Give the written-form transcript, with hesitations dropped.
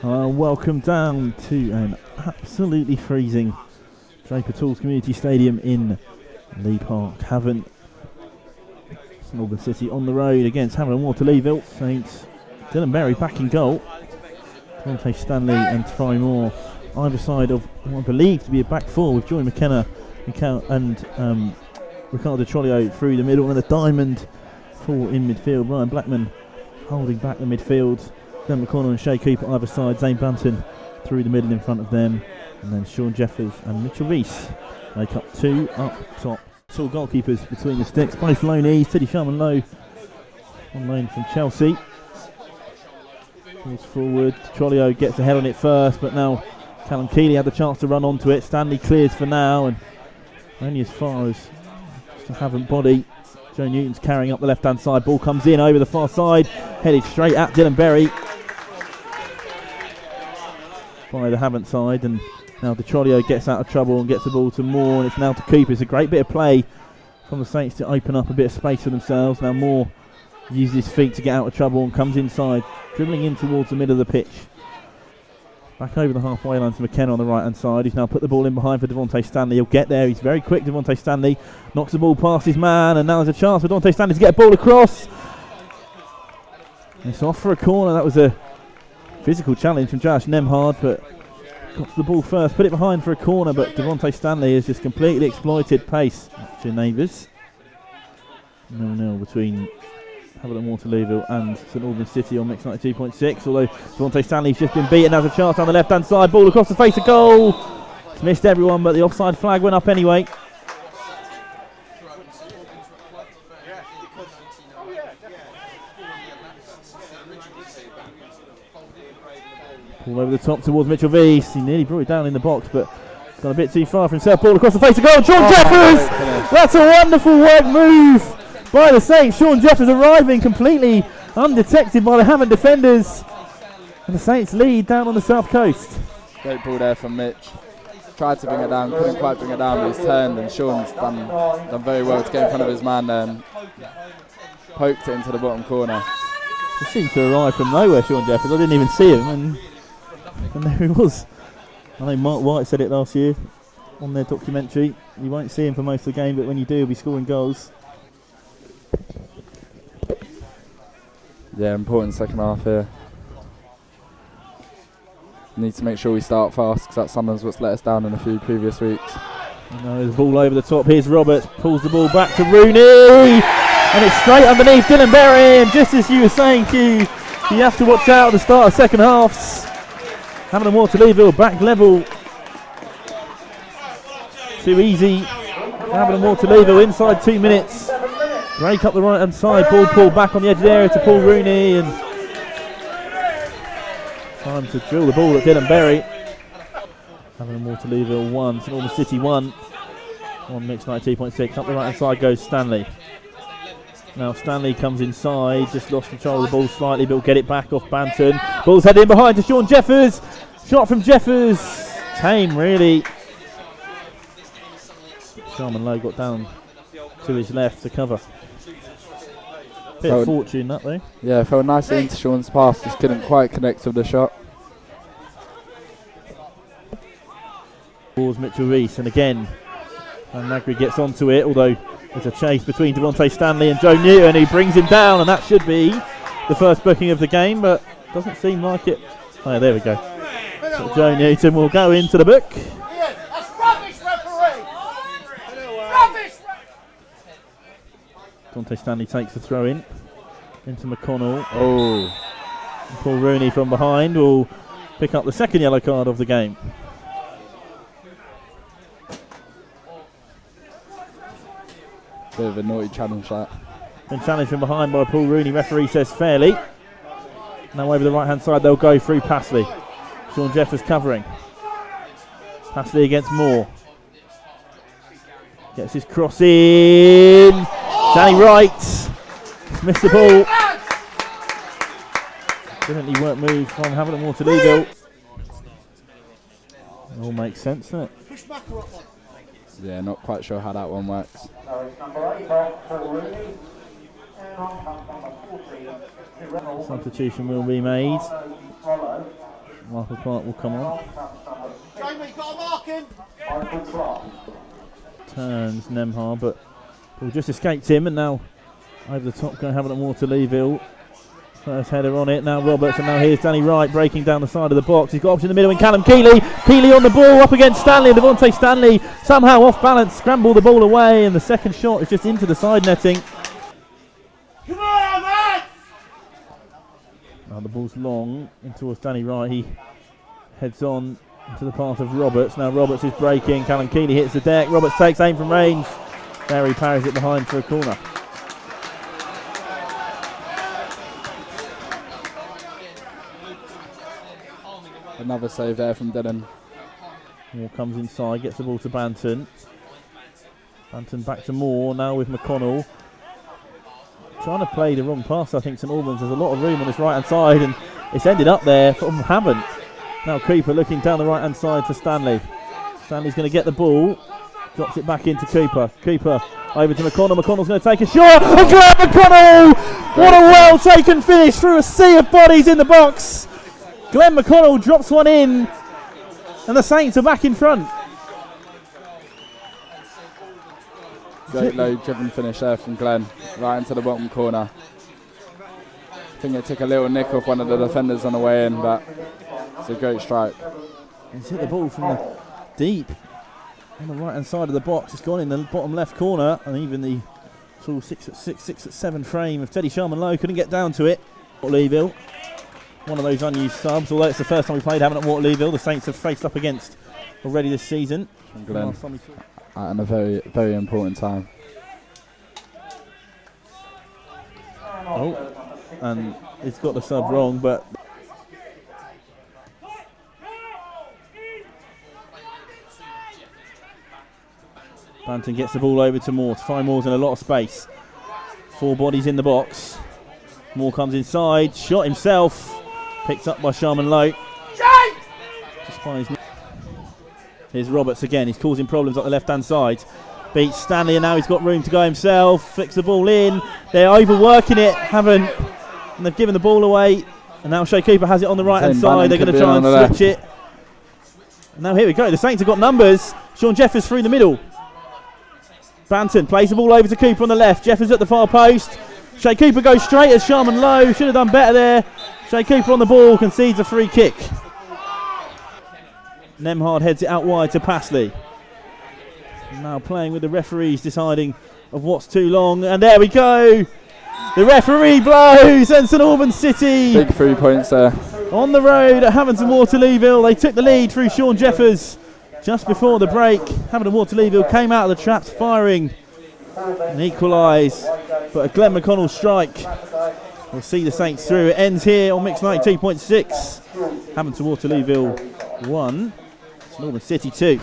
Welcome down to an absolutely freezing Draper Tools Community Stadium in Lee Park. Havant City on the road against Havant Waterlooville. Saints. Dylan Berry back in goal. Devontae Stanley and Troy Moore either side of what I believe to be a back four with Joy McKenna and Ricardo Trollio through the middle, and a diamond four in midfield. Ryan Blackman holding back the midfield. Glenn McConnell and Shay Cooper either side. Zane Banton through the middle in front of them, and then Sean Jeffers and Mitchell Reese make up two up top. Two goalkeepers between the sticks, both loanees. Teddy Sharman Lowe on loan from Chelsea. Pulls forward. Trollio gets ahead on it first, but now Callum Keeley had the chance to run onto it. Stanley clears for now, and only as far as just a Havant body. Joe Newton's carrying up the left hand side. Ball comes in over the far side, headed straight at Dylan Berry by the Havant side, and now Trollio gets out of trouble and gets the ball to Moore, and it's now to Cooper. It's a great bit of play from the Saints to open up a bit of space for themselves. Now Moore uses his feet to get out of trouble and comes inside, dribbling in towards the middle of the pitch. Back over the halfway line to McKenna on the right hand side. He's now put the ball in behind for Devontae Stanley. He'll get there. He's very quick, Devontae Stanley. Knocks the ball past his man, and now there's a chance for Devontae Stanley to get a ball across. It's off for a corner. That was a physical challenge from Josh Nemhard, but got to the ball first, put it behind for a corner, but Devontae Stanley has just completely exploited pace to neighbours. 0-0 between Havant Waterlooville and St Albans City on Mix 92.6, although Devontae Stanley's just been beaten. Has a chance down the left hand side, ball across the face of goal. It's missed everyone, but the offside flag went up anyway. Ball over the top towards Mitchell Reese. He nearly brought it down in the box, but got a bit too far for himself. Ball across the face of goal. Sean Jeffers! That's a wonderful work move by the Saints. Sean Jeffers arriving completely undetected by the Havant defenders, and the Saints lead down on the south coast. Great ball there from Mitch. Tried to bring it down, couldn't quite bring it down, but he's turned, and Sean's done very well to get in front of his man there and poked it into the bottom corner. He seemed to arrive from nowhere, Sean Jeffers. I didn't even see him, and there he was. I know Mark White said it last year on their documentary. You won't see him for most of the game, but when you do, he'll be scoring goals. Yeah, important second half here. Need to make sure we start fast, because that's sometimes what's let us down in a few previous weeks. There's a ball over the top. Here's Roberts, pulls the ball back to Rooney, and it's straight underneath Dylan Berry. And just as you were saying, Hugh, you have to watch out at the start of second halves. Havant Waterlooville back level. Too easy. Havant Waterlooville inside 2 minutes. Break up the right hand side. Ball pulled back on the edge of the area to Paul Rooney, and time to drill the ball at Dylan Berry. Havant Waterlooville 1, St Albans City 1 on Mix 92.6. Up the right hand side goes Stanley. Now Stanley comes inside, just lost control of the ball slightly, but will get it back off Banton. Ball's headed in behind to Sean Jeffers. Shot from Jeffers. Tame, really. Sharman Lowe got down to his left to cover. Bit of fortune that though. Yeah, fell nicely into Sean's path, just couldn't quite connect with the shot. Towards Mitchell Reese, and again, and Magri gets onto it, although there's a chase between Devontae Stanley and Joe Newton, who brings him down, and that should be the first booking of the game, but doesn't seem like it. Oh, there we go. So Joe Newton will go into the book. That's rubbish, referee! Rubbish! Devontae Stanley takes the throw in into McConnell. Oh. And Paul Rooney from behind will pick up the second yellow card of the game. Bit of a naughty challenge that. Been challenged from behind by Paul Rooney. Referee says fairly. Now over the right hand side they'll go through Passley. Sean Jeffers covering. Passley against Moore. Gets his cross in. Danny Wright. Missed the ball. Brilliantly worked move from Havant Waterlooville. It all makes sense, doesn't it? Yeah, not quite sure how that one works. Substitution will be made. Michael Clark will come on. Jamie, got a mark him. Turns Nemhard, but ball just escaped him, and now over the top going Havant Waterlooville. First header on it, now Roberts, and now here's Danny Wright breaking down the side of the box. He's got option in the middle and Callum Keeley. Keeley on the ball, up against Stanley. Devontae Stanley somehow off balance, scramble the ball away, and the second shot is just into the side netting. Come on, man! Now the ball's long in towards Danny Wright. He heads on into the path of Roberts. Now Roberts is breaking. Callum Keeley hits the deck. Roberts takes aim from range. There he parries it behind for a corner. Another save there from Dylan. Moore comes inside, gets the ball to Banton. Banton back to Moore, now with McConnell. Trying to play the wrong pass, I think, St Albans. There's a lot of room on this right-hand side, and it's ended up there from Havant. Now Cooper looking down the right-hand side to Stanley. Stanley's going to get the ball, drops it back into Cooper. Cooper over to McConnell. McConnell's going to take a shot. And Glenn McConnell! What a well-taken finish through a sea of bodies in the box. Glenn McConnell drops one in, and the Saints are back in front. Great low driven finish there from Glenn, right into the bottom corner. I think it took a little nick off one of the defenders on the way in, but it's a great strike. He's hit the ball from the deep on the right hand side of the box. It's gone in the bottom left corner, and even the tall 6'6", 6'7" frame of Teddy Sharman-Lowe couldn't get down to it. Waterlooville, one of those unused subs, although it's the first time we played Havant Waterlooville. The Saints have faced up against already this season. From Glenn, at a very, very important time. Oh, and he's got the sub wrong, but Banton gets the ball over to Moore. To find Moore's in a lot of space. 4 bodies in the box. Moore comes inside, shot himself, picked up by Sharman-Lowe. Here's Roberts again. He's causing problems up the left-hand side. Beats Stanley, and now he's got room to go himself. Flicks the ball in. They're overworking it, and they've given the ball away. And now Shea Cooper has it on the right-hand side. They're going to try and switch it. And now here we go. The Saints have got numbers. Sean Jeffers through the middle. Banton plays the ball over to Cooper on the left. Jeffers at the far post. Shea Cooper goes straight as Sharman-Lowe. Should have done better there. Shea Cooper on the ball, concedes a free kick. Nemhard heads it out wide to Passley. Now playing with the referees, deciding of what's too long. And there we go. The referee blows, and St Albans City. Big 3 points there. On the road at Havant Waterlooville. They took the lead through Sean Jeffers just before the break. Havant Waterlooville came out of the traps firing and equalise. But a Glenn McConnell strike will see the Saints through. It ends here on Mix 92.6. Havant Waterlooville 1, St Albans City 2.